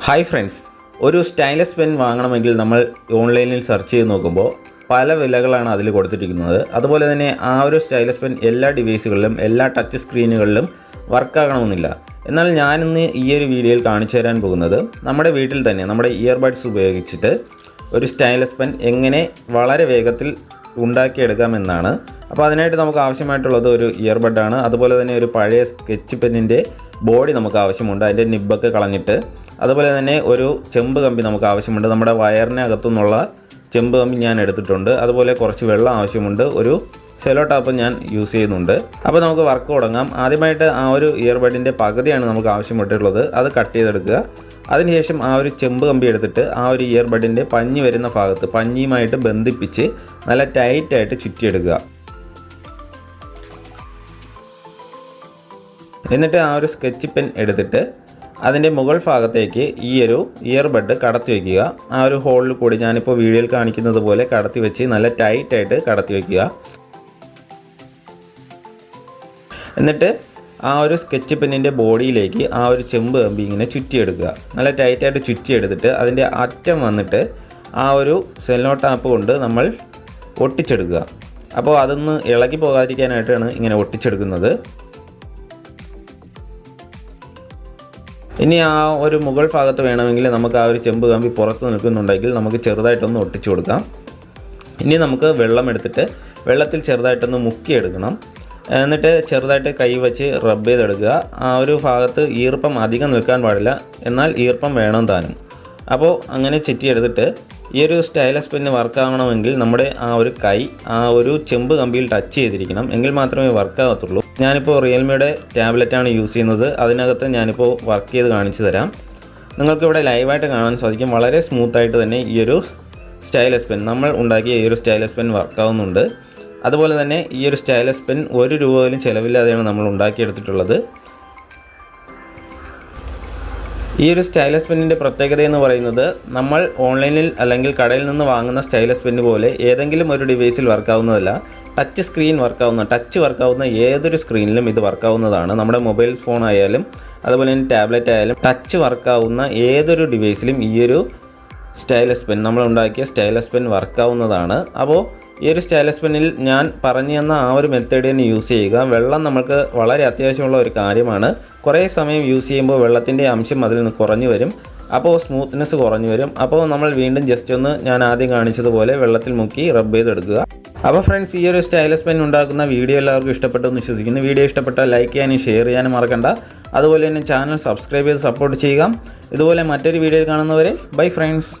Hi friends, ഒരു stylus pen വാങ്ങണമെങ്കിൽ നമ്മൾ ഓൺലൈനിൽ സെർച്ച് ചെയ്ത് നോക്കുമ്പോൾ പല വിലകളാണ് അതിൽ കൊടുത്തിരിക്കുന്നത്. അതുപോലെ തന്നെ ആ ഒരു സ്റ്റൈലസ് പെൻ എല്ലാ ഡിവൈസുകളിലും എല്ലാ ടച്ച് സ്ക്രീനുകളിലും വർക്കാകണമെന്നില്ല. എന്നാൽ ഞാനിന്ന് ഈ ഒരു വീഡിയോയിൽ കാണിച്ചു തരാൻ പോകുന്നത് നമ്മുടെ വീട്ടിൽ തന്നെ നമ്മുടെ ഇയർബഡ്സ് ഉപയോഗിച്ചിട്ട് ഒരു സ്റ്റൈലസ് പെൻ എങ്ങനെ വളരെ വേഗത്തിൽ ഉണ്ടാക്കിയെടുക്കാമെന്നാണ്. അപ്പോൾ അതിനായിട്ട് നമുക്ക് ആവശ്യമായിട്ടുള്ളത് ഒരു ഇയർബഡാണ്. അതുപോലെ തന്നെ ഒരു പഴയ സ്കെച്ച് പെന്നിൻ്റെ ബോഡി നമുക്ക് ആവശ്യമുണ്ട്, അതിൻ്റെ നിബ്ബൊക്കെ കളഞ്ഞിട്ട്. അതുപോലെ തന്നെ ഒരു ചെമ്പ് കമ്പി നമുക്ക് ആവശ്യമുണ്ട്, നമ്മുടെ വയറിനകത്തു നിന്നുള്ള ചെമ്പ് കമ്പി ഞാൻ എടുത്തിട്ടുണ്ട്. അതുപോലെ കുറച്ച് വെള്ളം ആവശ്യമുണ്ട്, ഒരു സെലോ ടാപ്പ് ഞാൻ യൂസ് ചെയ്യുന്നുണ്ട്. അപ്പോൾ നമുക്ക് വർക്ക് തുടങ്ങാം. ആദ്യമായിട്ട് ആ ഒരു ഇയർബഡിൻ്റെ പകുതിയാണ് നമുക്ക് ആവശ്യപ്പെട്ടിട്ടുള്ളത്, അത് കട്ട് ചെയ്തെടുക്കുക. അതിനുശേഷം ആ ഒരു ചെമ്പ് കമ്പി എടുത്തിട്ട് ആ ഒരു ഇയർബഡിൻ്റെ പഞ്ഞി വരുന്ന ഭാഗത്ത് പഞ്ഞിയുമായിട്ട് ബന്ധിപ്പിച്ച് നല്ല ടൈറ്റായിട്ട് ചുറ്റിയെടുക്കുക. എന്നിട്ട് ആ ഒരു സ്കെച്ച് പെൻ എടുത്തിട്ട് അതിൻ്റെ മുകൾ ഭാഗത്തേക്ക് ഈ ഒരു ഇയർബഡ് കടത്തി വയ്ക്കുക. ആ ഒരു ഹോളിൽ കൂടി ഞാനിപ്പോൾ വീഡിയോയിൽ കാണിക്കുന്നത് പോലെ കടത്തി വെച്ച് നല്ല ടൈറ്റായിട്ട് കടത്തി വയ്ക്കുക. എന്നിട്ട് ആ ഒരു സ്കെച്ച് പെന്നിൻ്റെ ബോഡിയിലേക്ക് ആ ഒരു ചെമ്പ് കമ്പി ഇങ്ങനെ ചുറ്റിയെടുക്കുക. നല്ല ടൈറ്റായിട്ട് ചുറ്റിയെടുത്തിട്ട് അതിൻ്റെ അറ്റം വന്നിട്ട് ആ ഒരു സെല്ലോ ടാപ്പ് കൊണ്ട് നമ്മൾ ഒട്ടിച്ചെടുക്കുക. അപ്പോൾ അതൊന്ന് ഇളകി പോകാതിരിക്കാനായിട്ടാണ് ഇങ്ങനെ ഒട്ടിച്ചെടുക്കുന്നത്. ഇനി ആ ഒരു മുകൾ ഭാഗത്ത് വേണമെങ്കിൽ നമുക്ക് ആ ഒരു ചെമ്പ് കമ്പി പുറത്ത് നിൽക്കുന്നുണ്ടെങ്കിൽ നമുക്ക് ചെറുതായിട്ടൊന്ന് ഒട്ടിച്ചു കൊടുക്കാം. ഇനി നമുക്ക് വെള്ളം എടുത്തിട്ട് വെള്ളത്തിൽ ചെറുതായിട്ടൊന്ന് മുക്കിയെടുക്കണം. എന്നിട്ട് ചെറുതായിട്ട് കൈ വെച്ച് റബ്ബ് ചെയ്തെടുക്കുക. ആ ഒരു ഭാഗത്ത് ഈർപ്പം അധികം നിൽക്കാൻ പാടില്ല, എന്നാൽ ഈർപ്പം വേണം താനും. അപ്പോൾ അങ്ങനെ ചുറ്റിയെടുത്തിട്ട് ഈ ഒരു സ്റ്റൈലസ് പെന്ന് വർക്കാവണമെങ്കിൽ നമ്മുടെ ആ ഒരു കൈ ആ ഒരു ചെമ്പ് കമ്പിയിൽ ടച്ച് ചെയ്തിരിക്കണം, എങ്കിൽ മാത്രമേ വർക്കാകത്തുള്ളൂ. ഞാനിപ്പോൾ റിയൽമിയുടെ ടാബ്ലറ്റാണ് യൂസ് ചെയ്യുന്നത്. അതിനകത്ത് ഞാനിപ്പോൾ വർക്ക് ചെയ്ത് കാണിച്ചു തരാം. നിങ്ങൾക്കിവിടെ ലൈവായിട്ട് കാണാൻ സാധിക്കും. വളരെ സ്മൂത്തായിട്ട് തന്നെ ഈ ഒരു സ്റ്റൈലസ് പെൻ, നമ്മൾ ഉണ്ടാക്കിയ ഈ ഒരു സ്റ്റൈലസ് പെൻ വർക്കാവുന്നുണ്ട്. അതുപോലെ തന്നെ ഈ ഒരു സ്റ്റൈലസ് പെൻ 1 രൂപ പോലും ചിലവില്ലാതെയാണ് നമ്മൾ ഉണ്ടാക്കിയെടുത്തിട്ടുള്ളത്. ഈ ഒരു സ്റ്റൈലസ് പെന്നിൻ്റെ പ്രത്യേകത എന്ന് പറയുന്നത് നമ്മൾ ഓൺലൈനിൽ അല്ലെങ്കിൽ കടയിൽ നിന്ന് വാങ്ങുന്ന സ്റ്റൈലസ് പെന്ന് പോലെ ഏതെങ്കിലും ഒരു ഡിവൈസിൽ വർക്കാവുന്നതല്ല. ടച്ച് സ്ക്രീൻ ടച്ച് വർക്കാവുന്ന ഏതൊരു സ്ക്രീനിലും ഇത് വർക്കാവുന്നതാണ്. നമ്മുടെ മൊബൈൽ ഫോൺ ആയാലും അതുപോലെ തന്നെ ടാബ്ലറ്റ് ആയാലും ടച്ച് വർക്കാവുന്ന ഏതൊരു ഡിവൈസിലും ഈ ഒരു സ്റ്റൈലസ് പെൻ, നമ്മൾ ഉണ്ടാക്കിയ സ്റ്റൈലസ് പെൻ വർക്കാവുന്നതാണ്. അപ്പോൾ ഈ ഒരു സ്റ്റൈലസ് പെന്നിൽ ഞാൻ പറഞ്ഞു തന്ന ആ ഒരു മെത്തേഡ് തന്നെ യൂസ് ചെയ്യുക. വെള്ളം നമുക്ക് വളരെ അത്യാവശ്യമുള്ള ഒരു കാര്യമാണ്. കുറേ സമയം യൂസ് ചെയ്യുമ്പോൾ വെള്ളത്തിൻ്റെ അംശം അതിൽ നിന്ന് കുറഞ്ഞു വരും, അപ്പോൾ സ്മൂത്ത്നെസ് കുറഞ്ഞു വരും. അപ്പോൾ നമ്മൾ വീണ്ടും ജസ്റ്റ് ഒന്ന് ഞാൻ ആദ്യം കാണിച്ചതുപോലെ വെള്ളത്തിൽ മുക്കി റബ്ബ് ചെയ്തെടുക്കുക. അപ്പോൾ ഫ്രണ്ട്സ്, ഈ ഒരു സ്റ്റൈലസ് പെൻ ഉണ്ടാക്കുന്ന വീഡിയോ എല്ലാവർക്കും ഇഷ്ടപ്പെട്ടു എന്ന് വിശ്വസിക്കുന്നു. വീഡിയോ ഇഷ്ടപ്പെട്ടാൽ ലൈക്ക് ചെയ്യാനും ഷെയർ ചെയ്യാനും മറക്കണ്ട. അതുപോലെ തന്നെ ചാനൽ സബ്സ്ക്രൈബ് ചെയ്ത് സപ്പോർട്ട് ചെയ്യുക. ഇതുപോലെ മറ്റൊരു വീഡിയോയിൽ കാണുന്നവരെ ബൈ ഫ്രണ്ട്സ്.